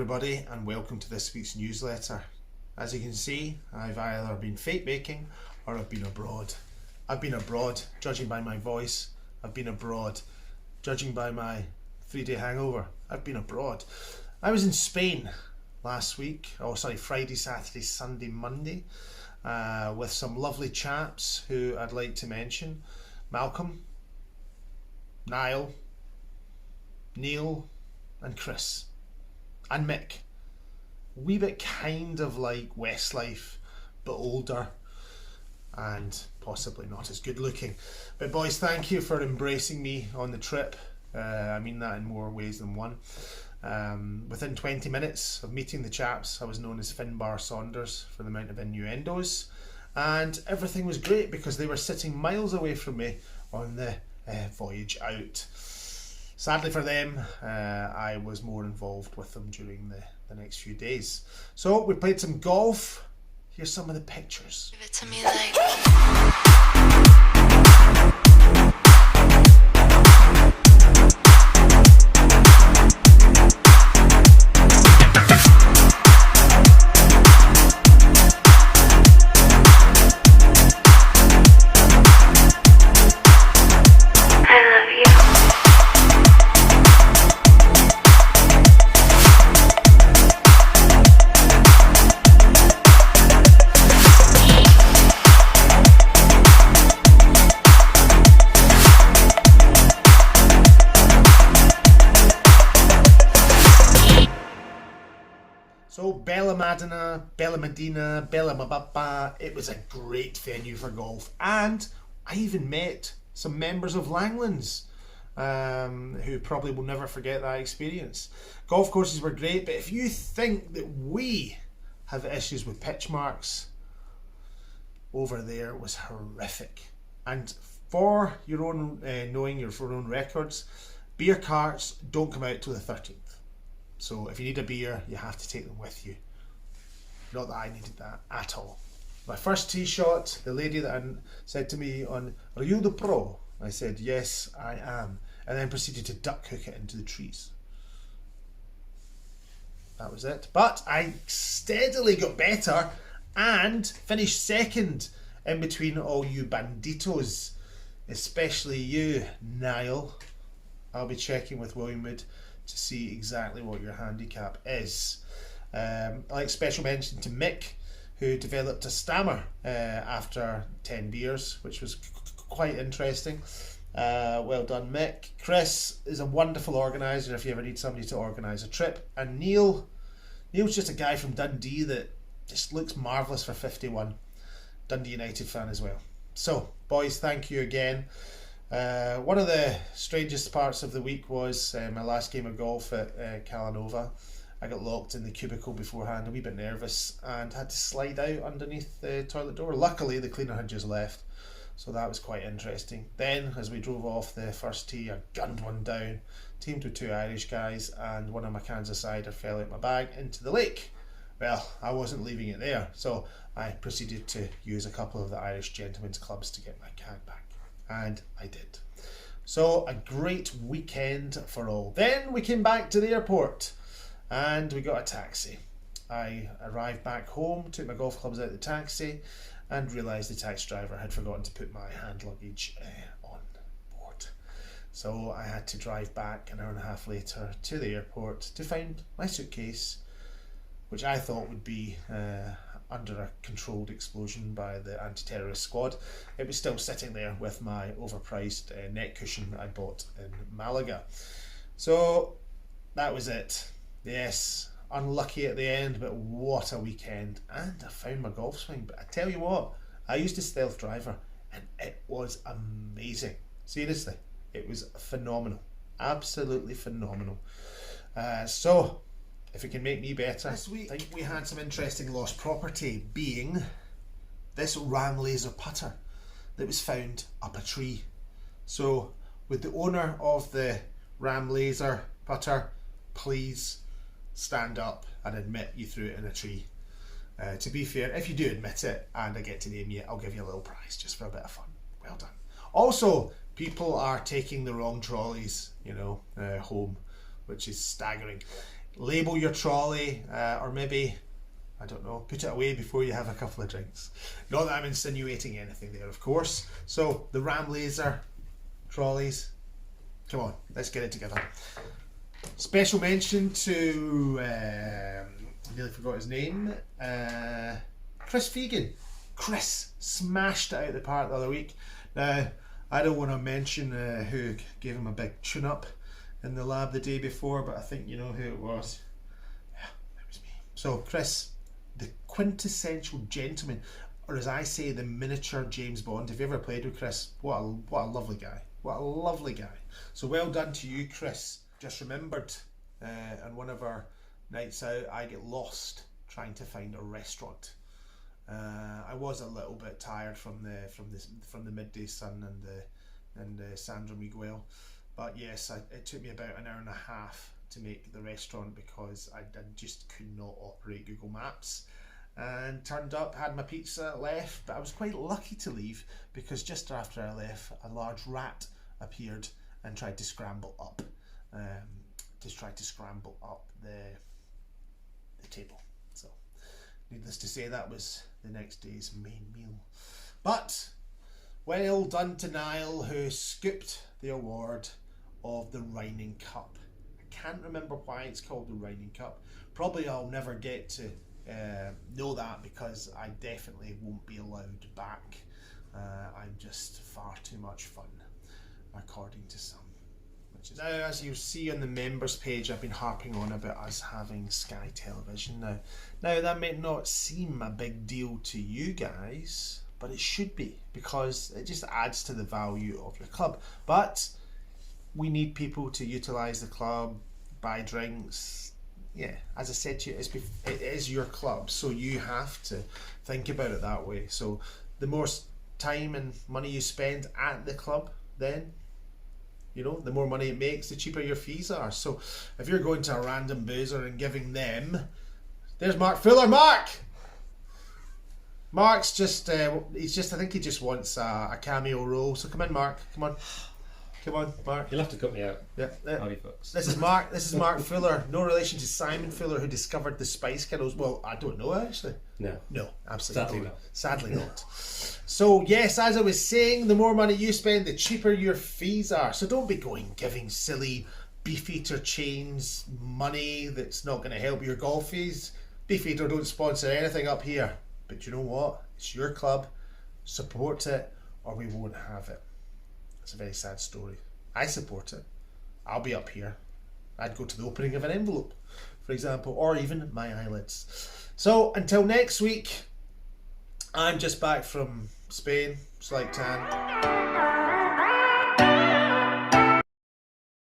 everybody, and welcome to this week's newsletter. As you can see, I've either been fake baking or I've been abroad. I've been abroad, judging by my voice. I've been abroad, judging by my 3-day hangover. I've been abroad. I was in Spain last week, Friday, Saturday, Sunday, Monday, with some lovely chaps who I'd like to mention. Malcolm, Niall, Neil and Chris and Mick. A wee bit kind of like Westlife, but older and possibly not as good looking. But boys, thank you for embracing me on the trip. I mean that in more ways than one. Within 20 minutes of meeting the chaps, I was known as Finbar Saunders for the amount of innuendos, and everything was great because they were sitting miles away from me on the voyage out. Sadly for them, I was more involved with them during the next few days. So we played some golf. Here's some of the pictures. Give it to me like So Bella Medina, Bella Mabapa, it was a great venue for golf, and I even met some members of Langlands who probably will never forget that experience. Golf courses were great, but if you think that we have issues with pitch marks, over there was horrific. And for your own knowing your own records, beer carts don't come out till the 13th. So if you need a beer, you have to take them with you. Not that I needed that at all. My first tee shot, the lady that said to me on, "Are you the pro?" I said, "Yes, I am." And then proceeded to duck hook it into the trees. That was it. But I steadily got better and finished second in between all you banditos, especially you, Niall. I'll be checking with William Wood to see exactly what your handicap is. Like special mention to Mick, who developed a stammer after 10 beers, which was quite interesting. Well done, Mick. Chris is a wonderful organiser if you ever need somebody to organise a trip. And Neil's just a guy from Dundee that just looks marvellous for 51. Dundee United fan as well. So, boys, thank you again. One of the strangest parts of the week was my last game of golf at Calanova. I got locked in the cubicle beforehand, a wee bit nervous, and had to slide out underneath the toilet door. Luckily, the cleaner had just left, so that was quite interesting. Then, as we drove off the first tee, I gunned one down, teamed with 2 Irish guys, and one of my cans of cider fell out my bag into the lake. Well, I wasn't leaving it there, so I proceeded to use a couple of the Irish gentlemen's clubs to get my can back. And I did. So a great weekend for all. Then we came back to the airport and we got a taxi. I arrived back home, took my golf clubs out of the taxi, and realised the taxi driver had forgotten to put my hand luggage on board. So I had to drive back an hour and a half later to the airport to find my suitcase, which I thought would be under a controlled explosion by the anti-terrorist squad. It was still sitting there with my overpriced neck cushion that I bought in Malaga. So that was it. Yes, unlucky at the end, but what a weekend. And I found my golf swing. But I tell you what, I used a stealth driver and it was amazing. Seriously, it was phenomenal. Absolutely phenomenal. So if it can make me better. This week we had some interesting lost property, being this Ram laser putter that was found up a tree. So would the owner of the Ram laser putter please stand up and admit you threw it in a tree? To be fair, if you do admit it and I get to name you, I'll give you a little prize just for a bit of fun. Well done. Also, people are taking the wrong trolleys, home, which is staggering. label your trolley, or maybe, I don't know, put it away before you have a couple of drinks. Not that I'm insinuating anything there, of course. So the Ram Laser trolleys, come on, let's get it together. Special mention to, I nearly forgot his name, Chris Fegan. Chris smashed it out of the park the other week. Now, I don't want to mention who gave him a big tune-up in the lab the day before, but I think you know who it was. Yeah, it was me. So, Chris, the quintessential gentleman, or as I say, the miniature James Bond. Have you ever played with Chris? What a lovely guy. What a lovely guy. So well done to you, Chris. Just remembered on one of our nights out, I get lost trying to find a restaurant. I was a little bit tired from the midday sun and Sandra Miguel, but yes, it took me about an hour and a half to make the restaurant because I just could not operate Google Maps. And turned up, had my pizza, left, but I was quite lucky to leave because just after I left, a large rat appeared and tried to scramble up, the table. So, needless to say, that was the next day's main meal. But well done to Niall, who scooped the award of the Reining Cup. I can't remember why it's called the Reining Cup. Probably I'll never get to know that because I definitely won't be allowed back. I'm just far too much fun, according to some. Now, as you see on the members page, I've been harping on about us having Sky Television now. Now, that may not seem a big deal to you guys, but it should be because it just adds to the value of your club. But we need people to utilise the club, buy drinks. Yeah, as I said to you, it is your club, so you have to think about it that way. So the more time and money you spend at the club, then the more money it makes, the cheaper your fees are. So if you're going to a random boozer and giving them, there's Mark Fuller. Mark's just I think he just wants a cameo role. So come in, Mark. Come on, Mark. You'll have to cut me out. Yeah. Howdy, folks. This is Mark Fuller. No relation to Simon Fuller, who discovered the Spice Girls. Well, I don't know actually. No, absolutely not. not. Sadly not. So yes, as I was saying, the more money you spend, the cheaper your fees are. So don't be giving silly Beefeater chains money that's not going to help your golf fees. Beefeater don't sponsor anything up here. But you know what? It's your club. Support it or we won't have it. It's a very sad story. I support it. I'll be up here. I'd go to the opening of an envelope, for example, or even my eyelids. So until next week, I'm just back from Spain, slight tan.